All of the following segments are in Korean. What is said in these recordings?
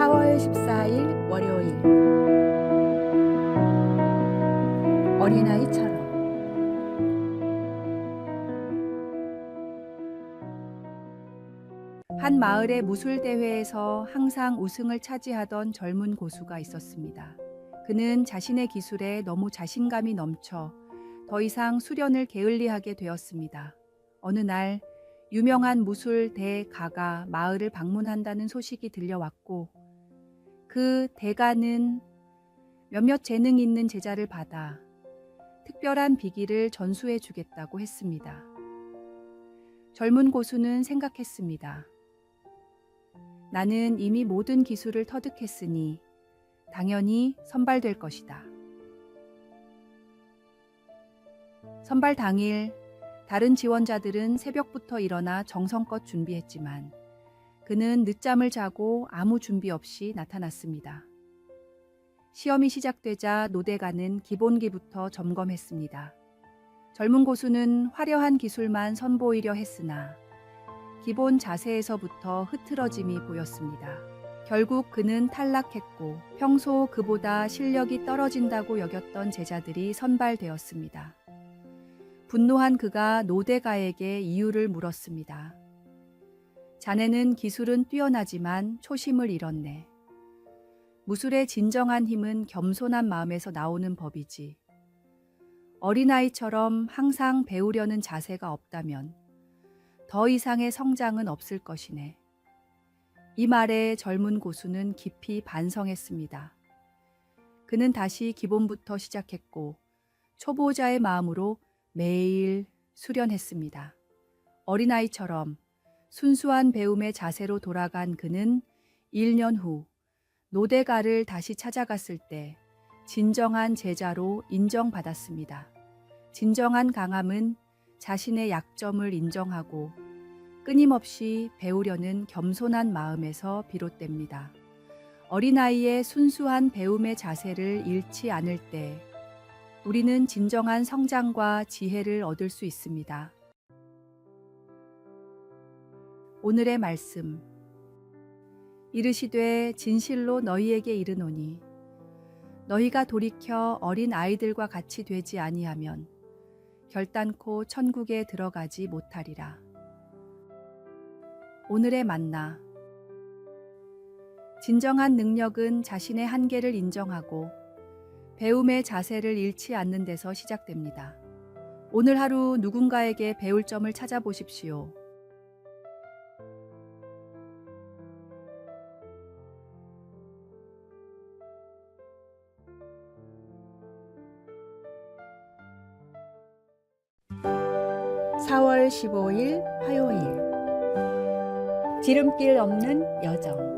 4월 14일 월요일 어린아이처럼 한 마을의 무술 대회에서 항상 우승을 차지하던 젊은 고수가 있었습니다. 그는 자신의 기술에 너무 자신감이 넘쳐 더 이상 수련을 게을리하게 되었습니다. 어느 날 유명한 무술 대가가 마을을 방문한다는 소식이 들려왔고 그 대가는 몇몇 재능 있는 제자를 받아 특별한 비기를 전수해 주겠다고 했습니다. 젊은 고수는 생각했습니다. 나는 이미 모든 기술을 터득했으니 당연히 선발될 것이다. 선발 당일 다른 지원자들은 새벽부터 일어나 정성껏 준비했지만 그는 늦잠을 자고 아무 준비 없이 나타났습니다. 시험이 시작되자 노대가는 기본기부터 점검했습니다. 젊은 고수는 화려한 기술만 선보이려 했으나 기본 자세에서부터 흐트러짐이 보였습니다. 결국 그는 탈락했고 평소 그보다 실력이 떨어진다고 여겼던 제자들이 선발되었습니다. 분노한 그가 노대가에게 이유를 물었습니다. 자네는 기술은 뛰어나지만 초심을 잃었네. 무술의 진정한 힘은 겸손한 마음에서 나오는 법이지. 어린아이처럼 항상 배우려는 자세가 없다면 더 이상의 성장은 없을 것이네. 이 말에 젊은 고수는 깊이 반성했습니다. 그는 다시 기본부터 시작했고 초보자의 마음으로 매일 수련했습니다. 어린아이처럼 순수한 배움의 자세로 돌아간 그는 1년 후 노대가를 다시 찾아갔을 때 진정한 제자로 인정받았습니다. 진정한 강함은 자신의 약점을 인정하고 끊임없이 배우려는 겸손한 마음에서 비롯됩니다. 어린아이의 순수한 배움의 자세를 잃지 않을 때 우리는 진정한 성장과 지혜를 얻을 수 있습니다. 오늘의 말씀. 이르시되 진실로 너희에게 이르노니 너희가 돌이켜 어린 아이들과 같이 되지 아니하면 결단코 천국에 들어가지 못하리라. 오늘의 만나. 진정한 능력은 자신의 한계를 인정하고 배움의 자세를 잃지 않는 데서 시작됩니다. 오늘 하루 누군가에게 배울 점을 찾아보십시오. (4월 15일) 화요일 지름길 없는 여정.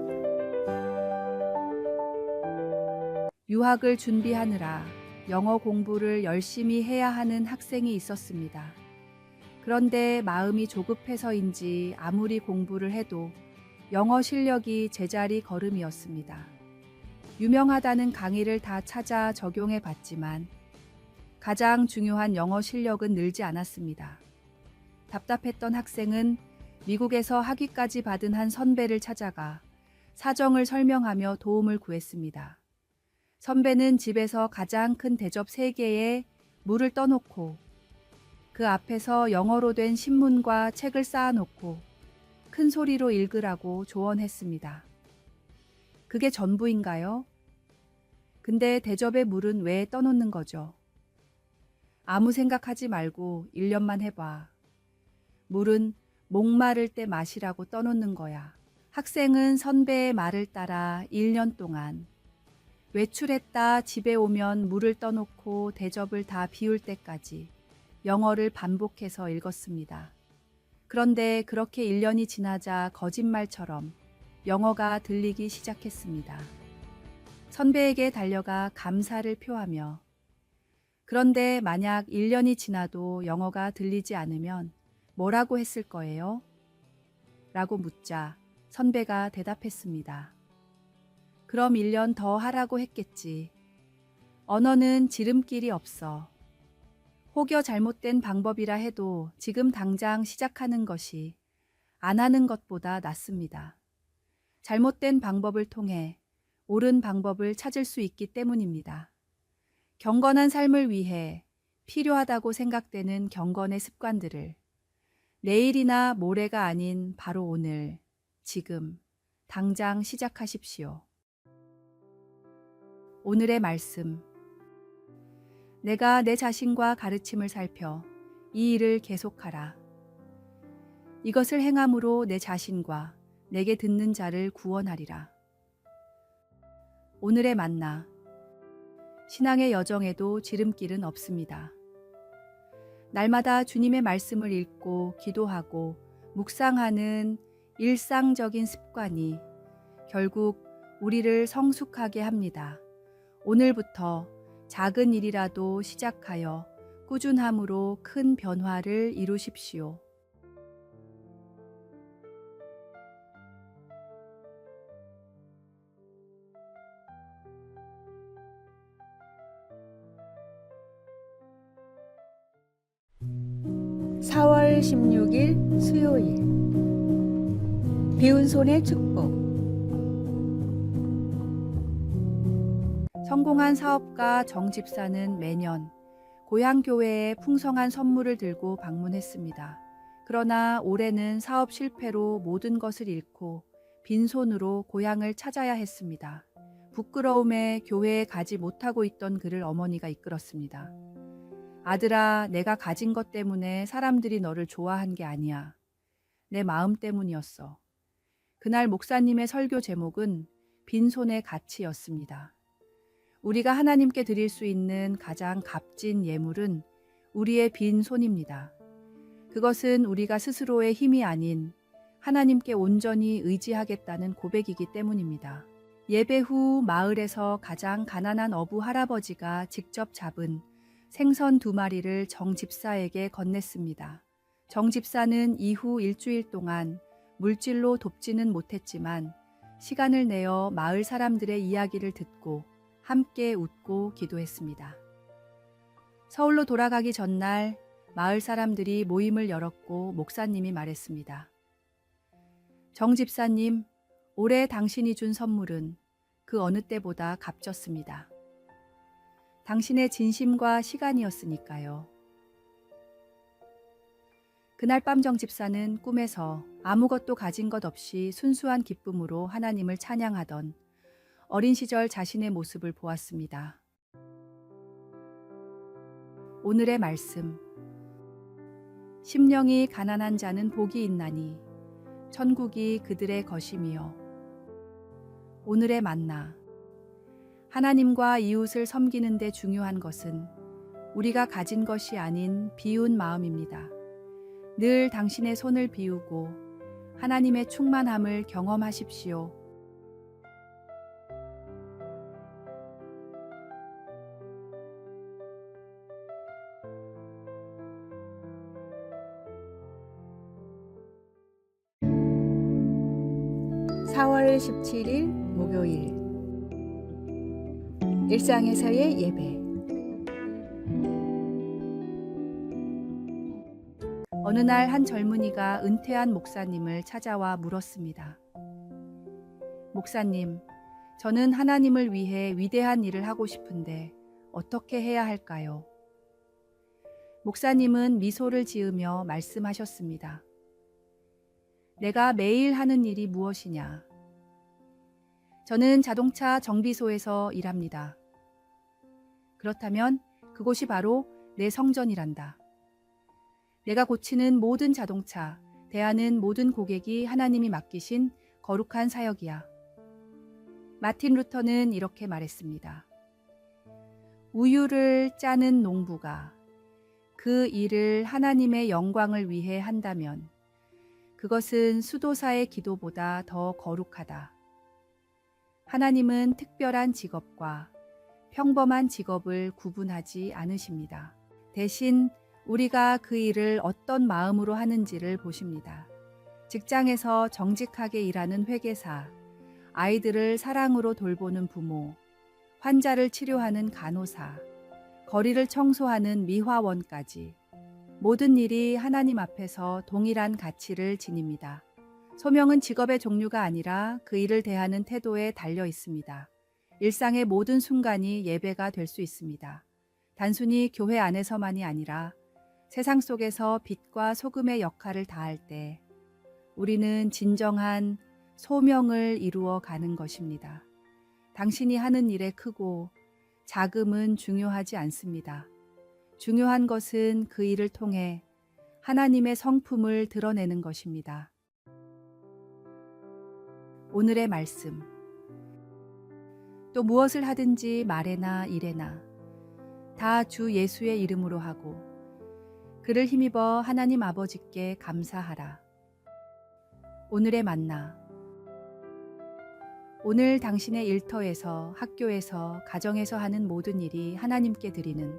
유학을 준비하느라 영어 공부를 열심히 해야 하는 학생이 있었습니다. 그런데 마음이 조급해서인지 아무리 공부를 해도 영어 실력이 제자리 걸음이었습니다. 유명하다는 강의를 다 찾아 적용해 봤지만 가장 중요한 영어 실력은 늘지 않았습니다. 답답했던 학생은 미국에서 학위까지 받은 한 선배를 찾아가 사정을 설명하며 도움을 구했습니다. 선배는 집에서 가장 큰 대접 3개에 물을 떠놓고 그 앞에서 영어로 된 신문과 책을 쌓아놓고 큰 소리로 읽으라고 조언했습니다. 그게 전부인가요? 근데 대접에 물은 왜 떠놓는 거죠? 아무 생각하지 말고 1년만 해봐. 물은 목마를 때 마시라고 떠놓는 거야. 학생은 선배의 말을 따라 1년 동안 외출했다 집에 오면 물을 떠놓고 대접을 다 비울 때까지 영어를 반복해서 읽었습니다. 그런데 그렇게 1년이 지나자 거짓말처럼 영어가 들리기 시작했습니다. 선배에게 달려가 감사를 표하며 그런데 만약 1년이 지나도 영어가 들리지 않으면 뭐라고 했을 거예요? 라고 묻자 선배가 대답했습니다. 그럼 1년 더 하라고 했겠지. 언어는 지름길이 없어. 혹여 잘못된 방법이라 해도 지금 당장 시작하는 것이 안 하는 것보다 낫습니다. 잘못된 방법을 통해 옳은 방법을 찾을 수 있기 때문입니다. 경건한 삶을 위해 필요하다고 생각되는 경건의 습관들을 내일이나 모레가 아닌 바로 오늘, 지금, 당장 시작하십시오. 오늘의 말씀. 내가 내 자신과 가르침을 살펴 이 일을 계속하라. 이것을 행함으로 내 자신과 내게 듣는 자를 구원하리라. 오늘의 만나. 신앙의 여정에도 지름길은 없습니다. 날마다 주님의 말씀을 읽고 기도하고 묵상하는 일상적인 습관이 결국 우리를 성숙하게 합니다. 오늘부터 작은 일이라도 시작하여 꾸준함으로 큰 변화를 이루십시오. (4월 16일) 수요일. 비운 손의 축복. 성공한 사업가 정 집사는 매년 고향 교회에 풍성한 선물을 들고 방문했습니다. 그러나 올해는 사업 실패로 모든 것을 잃고 빈손으로 고향을 찾아야 했습니다. 부끄러움에 교회에 가지 못하고 있던 그를 어머니가 이끌었습니다. 아들아, 내가 가진 것 때문에 사람들이 너를 좋아한 게 아니야. 내 마음 때문이었어. 그날 목사님의 설교 제목은 빈손의 가치였습니다. 우리가 하나님께 드릴 수 있는 가장 값진 예물은 우리의 빈손입니다. 그것은 우리가 스스로의 힘이 아닌 하나님께 온전히 의지하겠다는 고백이기 때문입니다. 예배 후 마을에서 가장 가난한 어부 할아버지가 직접 잡은 생선 2마리를 정 집사에게 건넸습니다. 정 집사는 이후 일주일 동안 물질로 돕지는 못했지만 시간을 내어 마을 사람들의 이야기를 듣고 함께 웃고 기도했습니다. 서울로 돌아가기 전날 마을 사람들이 모임을 열었고 목사님이 말했습니다. 정 집사님, 올해 당신이 준 선물은 그 어느 때보다 값졌습니다. 당신의 진심과 시간이었으니까요. 그날 밤 정 집사는 꿈에서 아무것도 가진 것 없이 순수한 기쁨으로 하나님을 찬양하던 어린 시절 자신의 모습을 보았습니다. 오늘의 말씀. 심령이 가난한 자는 복이 있나니 천국이 그들의 것임이요. 오늘의 만나. 하나님과 이웃을 섬기는 데 중요한 것은 우리가 가진 것이 아닌 비운 마음입니다. 늘 당신의 손을 비우고 하나님의 충만함을 경험하십시오. (4월 17일) 목요일. 일상에서의 예배. 어느 날 한 젊은이가 은퇴한 목사님을 찾아와 물었습니다. 목사님, 저는 하나님을 위해 위대한 일을 하고 싶은데 어떻게 해야 할까요? 목사님은 미소를 지으며 말씀하셨습니다. 내가 매일 하는 일이 무엇이냐? 저는 자동차 정비소에서 일합니다. 그렇다면 그곳이 바로 내 성전이란다. 내가 고치는 모든 자동차, 대하는 모든 고객이 하나님이 맡기신 거룩한 사역이야. 마틴 루터는 이렇게 말했습니다. 우유를 짜는 농부가 그 일을 하나님의 영광을 위해 한다면 그것은 수도사의 기도보다 더 거룩하다. 하나님은 특별한 직업과 평범한 직업을 구분하지 않으십니다. 대신 우리가 그 일을 어떤 마음으로 하는지를 보십니다. 직장에서 정직하게 일하는 회계사, 아이들을 사랑으로 돌보는 부모, 환자를 치료하는 간호사, 거리를 청소하는 미화원까지 모든 일이 하나님 앞에서 동일한 가치를 지닙니다. 소명은 직업의 종류가 아니라 그 일을 대하는 태도에 달려 있습니다. 일상의 모든 순간이 예배가 될 수 있습니다. 단순히 교회 안에서만이 아니라 세상 속에서 빛과 소금의 역할을 다할 때 우리는 진정한 소명을 이루어 가는 것입니다. 당신이 하는 일의 크고 작음은 중요하지 않습니다. 중요한 것은 그 일을 통해 하나님의 성품을 드러내는 것입니다. 오늘의 말씀. 또 무엇을 하든지 말에나 일에나 다 주 예수의 이름으로 하고 그를 힘입어 하나님 아버지께 감사하라. 오늘의 만나. 오늘 당신의 일터에서, 학교에서, 가정에서 하는 모든 일이 하나님께 드리는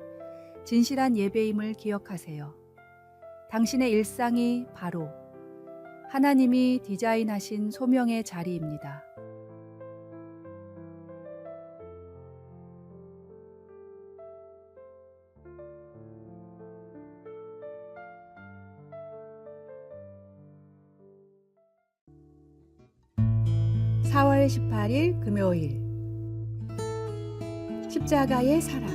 진실한 예배임을 기억하세요. 당신의 일상이 바로 하나님이 디자인하신 소명의 자리입니다. (4월 18일) 금요일. 십자가의 사랑.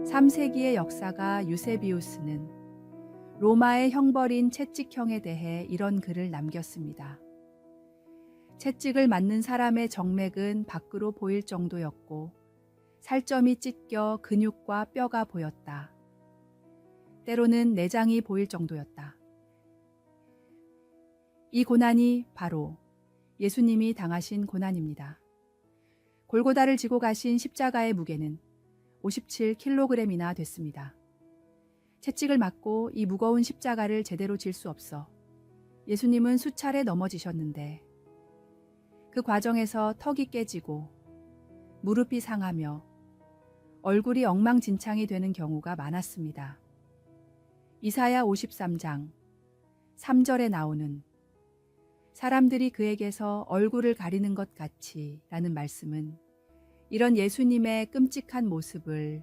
3세기의 역사가 유세비우스는 로마의 형벌인 채찍형에 대해 이런 글을 남겼습니다. 채찍을 맞는 사람의 정맥은 밖으로 보일 정도였고 살점이 찢겨 근육과 뼈가 보였다. 때로는 내장이 보일 정도였다. 이 고난이 바로 예수님이 당하신 고난입니다. 골고다를 지고 가신 십자가의 무게는 57kg이나 됐습니다. 채찍을 맞고 이 무거운 십자가를 제대로 질 수 없어 예수님은 수차례 넘어지셨는데 그 과정에서 턱이 깨지고 무릎이 상하며 얼굴이 엉망진창이 되는 경우가 많았습니다. 이사야 53장 3절에 나오는 사람들이 그에게서 얼굴을 가리는 것 같이 라는 말씀은 이런 예수님의 끔찍한 모습을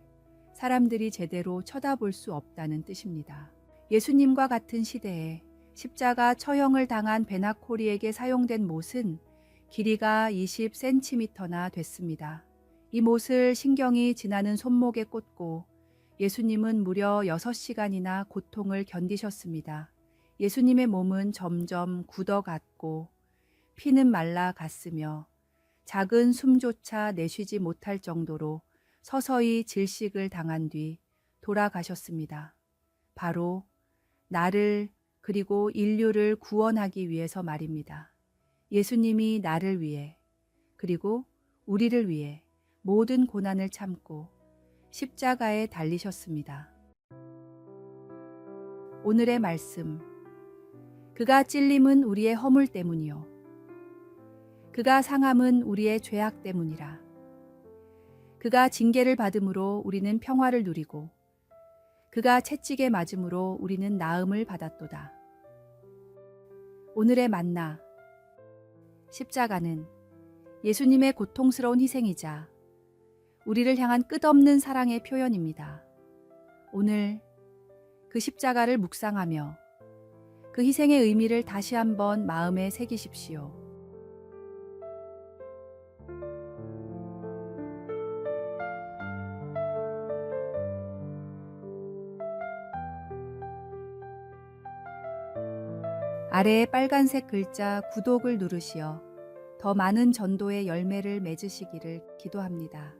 사람들이 제대로 쳐다볼 수 없다는 뜻입니다. 예수님과 같은 시대에 십자가 처형을 당한 베나코리에게 사용된 못은 길이가 20cm나 됐습니다. 이 못을 신경이 지나는 손목에 꽂고 예수님은 무려 6시간이나 고통을 견디셨습니다. 예수님의 몸은 점점 굳어갔고 피는 말라갔으며 작은 숨조차 내쉬지 못할 정도로 서서히 질식을 당한 뒤 돌아가셨습니다. 바로 나를 그리고 인류를 구원하기 위해서 말입니다. 예수님이 나를 위해 그리고 우리를 위해 모든 고난을 참고 십자가에 달리셨습니다. 오늘의 말씀. 그가 찔림은 우리의 허물 때문이요 그가 상함은 우리의 죄악 때문이라. 그가 징계를 받음으로 우리는 평화를 누리고 그가 채찍에 맞음으로 우리는 나음을 받았도다. 오늘의 만나. 십자가는 예수님의 고통스러운 희생이자 우리를 향한 끝없는 사랑의 표현입니다. 오늘 그 십자가를 묵상하며 그 희생의 의미를 다시 한번 마음에 새기십시오. 아래에 빨간색 글자 구독을 누르시어 더 많은 전도의 열매를 맺으시기를 기도합니다.